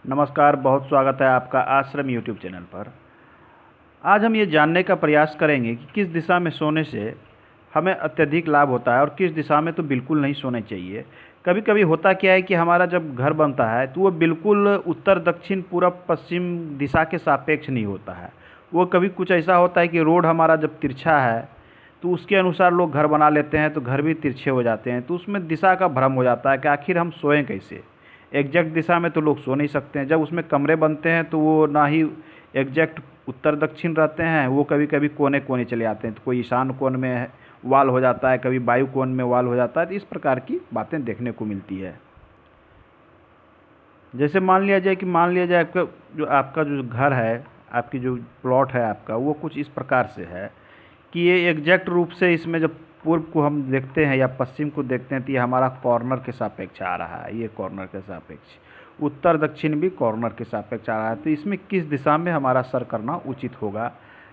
नमस्कार, बहुत स्वागत है आपका आश्रम यूट्यूब चैनल पर। आज हम ये जानने का प्रयास करेंगे कि किस दिशा में सोने से हमें अत्यधिक लाभ होता है और किस दिशा में तो बिल्कुल नहीं सोने चाहिए। कभी कभी होता क्या है कि हमारा जब घर बनता है तो वो बिल्कुल उत्तर दक्षिण पूरब पश्चिम दिशा के सापेक्ष नहीं होता है। वो कभी कुछ ऐसा होता है कि रोड हमारा जब तिरछा है तो उसके अनुसार लोग घर बना लेते हैं, तो घर भी तिरछे हो जाते हैं, तो उसमें दिशा का भ्रम हो जाता है कि आखिर हम सोएं कैसे। एग्जैक्ट दिशा में तो लोग सो नहीं सकते हैं। जब उसमें कमरे बनते हैं तो वो ना ही एग्जैक्ट उत्तर दक्षिण रहते हैं, वो कभी कभी कोने कोने चले आते हैं, तो कोई ईशान कोण में वाल हो जाता है, कभी वायु कोण में वाल हो जाता है। तो इस प्रकार की बातें देखने को मिलती है। जैसे मान लिया जाए आपका जो घर है, आपकी जो प्लॉट है आपका, वो कुछ इस प्रकार से है कि ये एग्जैक्ट रूप से इसमें जब पूर्व को हम देखते हैं या पश्चिम को देखते हैं तो ये हमारा कॉर्नर के सापेक्ष आ रहा है, ये कॉर्नर के सापेक्ष। उत्तर दक्षिण भी कॉर्नर के सापेक्ष आ रहा है। तो इसमें किस दिशा में हमारा सर करना उचित होगा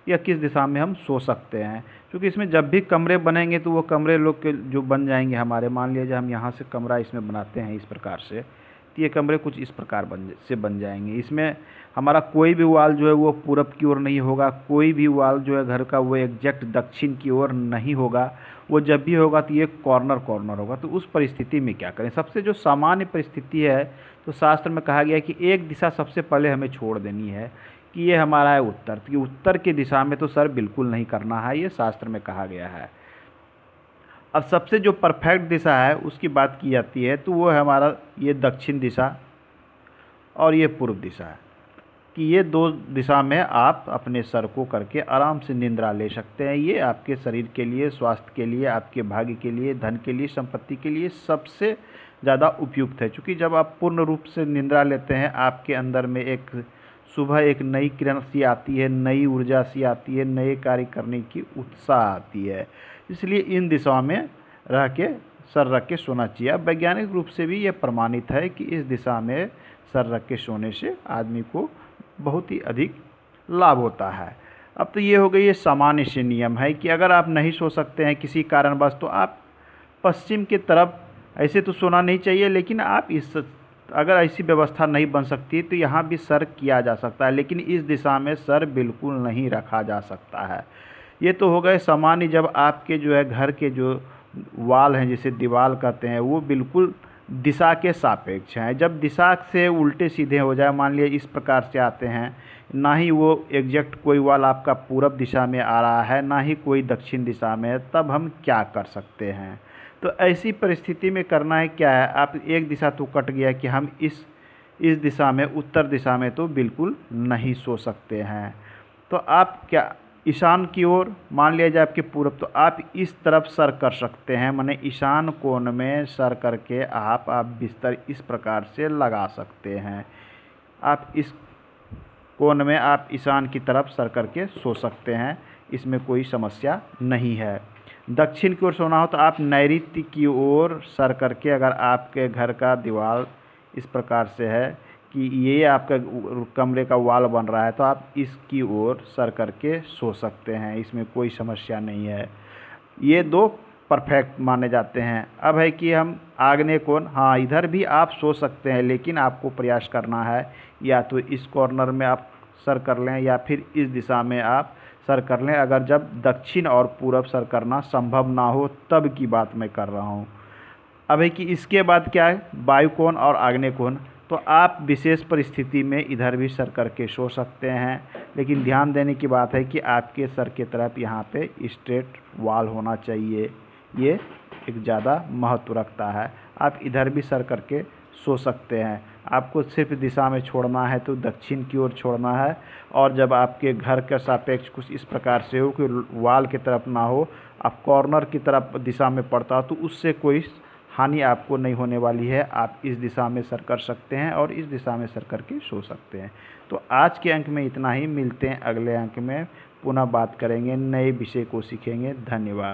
या किस दिशा में हम सो सकते हैं, क्योंकि इसमें जब भी कमरे बनेंगे तो वो कमरे लोग के जो बन जाएंगे हमारे, मान लीजिए हम यहाँ से कमरा इसमें बनाते हैं इस प्रकार से, तो ये कमरे कुछ इस प्रकार बन जाएंगे। इसमें हमारा कोई भी वाल जो है वो पूरब की ओर नहीं होगा, कोई भी वाल जो है घर का वो एग्जैक्ट दक्षिण की ओर नहीं होगा। वो जब भी होगा तो ये कॉर्नर कॉर्नर होगा। तो उस परिस्थिति में क्या करें? सबसे जो सामान्य परिस्थिति है, तो शास्त्र में कहा गया है कि एक दिशा सबसे पहले हमें छोड़ देनी है कि ये हमारा है उत्तर। तो ये उत्तर की दिशा में तो सर बिल्कुल नहीं करना है, ये शास्त्र में कहा गया है। अब सबसे जो परफेक्ट दिशा है उसकी बात की जाती है, तो वो है हमारा ये दक्षिण दिशा और ये पूर्व दिशा है, कि ये दो दिशा में आप अपने सर को करके आराम से निद्रा ले सकते हैं। ये आपके शरीर के लिए, स्वास्थ्य के लिए, आपके भाग्य के लिए, धन के लिए, संपत्ति के लिए सबसे ज़्यादा उपयुक्त है। क्योंकि जब आप पूर्ण रूप से निद्रा लेते हैं, आपके अंदर में एक सुबह एक नई किरण सी आती है, नई ऊर्जा सी आती है, नए कार्य करने की उत्साह आती है। इसलिए इन दिशाओं में रह के सर रख के सोना चाहिए। अब वैज्ञानिक रूप से भी ये प्रमाणित है कि इस दिशा में सर रख के सोने से आदमी को बहुत ही अधिक लाभ होता है। अब तो ये हो गई, ये सामान्य से नियम है कि अगर आप नहीं सो सकते हैं किसी कारणवश, तो आप पश्चिम की तरफ, ऐसे तो सोना नहीं चाहिए, लेकिन आप इस, अगर ऐसी व्यवस्था नहीं बन सकती तो यहाँ भी सर किया जा सकता है, लेकिन इस दिशा में सर बिल्कुल नहीं रखा जा सकता है। ये तो हो गए सामान्य। जब आपके जो है घर के जो वाल हैं, जिसे दीवार कहते हैं, वो बिल्कुल दिशा के सापेक्ष हैं। जब दिशा से उल्टे सीधे हो जाए, मान लिया इस प्रकार से आते हैं, ना ही वो एग्जैक्ट कोई वाल आपका पूरब दिशा में आ रहा है, ना ही कोई दक्षिण दिशा में है, तब हम क्या कर सकते हैं? तो ऐसी परिस्थिति में करना है क्या है, आप एक दिशा तो कट गया कि हम इस दिशा में, उत्तर दिशा में तो बिल्कुल नहीं सो सकते हैं। तो आप क्या, ईशान की ओर मान लिया जाए आपके पूरब, तो आप इस तरफ सर कर सकते हैं, माने ईशान कोण में सर करके आप बिस्तर इस प्रकार से लगा सकते हैं। आप इस कोण में आप ईशान की तरफ सर करके सो सकते हैं, इसमें कोई समस्या नहीं है। दक्षिण की ओर सोना हो तो आप नैऋत्य की ओर सर करके, अगर आपके घर का दीवार इस प्रकार से है कि ये आपका कमरे का वाल बन रहा है, तो आप इसकी ओर सर करके सो सकते हैं, इसमें कोई समस्या नहीं है। ये दो परफेक्ट माने जाते हैं। अब है कि हम आग्नेय कोण, हाँ इधर भी आप सो सकते हैं, लेकिन आपको प्रयास करना है या तो इस कॉर्नर में आप सर कर लें या फिर इस दिशा में आप सर कर लें। अगर जब दक्षिण और पूरब सर करना संभव ना हो, तब की बात मैं कर रहा हूँ। अब है कि इसके बाद क्या है, वायु कोण और आग्नेय कोण। तो आप विशेष परिस्थिति में इधर भी सर करके सो सकते हैं, लेकिन ध्यान देने की बात है कि आपके सर की तरफ यहाँ पे स्ट्रेट वाल होना चाहिए, ये एक ज़्यादा महत्व रखता है। आप इधर भी सर करके सो सकते हैं। आपको सिर्फ दिशा में छोड़ना है तो दक्षिण की ओर छोड़ना है, और जब आपके घर के सापेक्ष कुछ इस प्रकार से हो कि वाल की तरफ ना हो, आप कॉर्नर की तरफ दिशा में पड़ता हो, तो उससे कोई हानि आपको नहीं होने वाली है। आप इस दिशा में सर कर सकते हैं और इस दिशा में सर करके सो सकते हैं। तो आज के अंक में इतना ही, मिलते हैं अगले अंक में, पुनः बात करेंगे, नए विषय को सीखेंगे। धन्यवाद।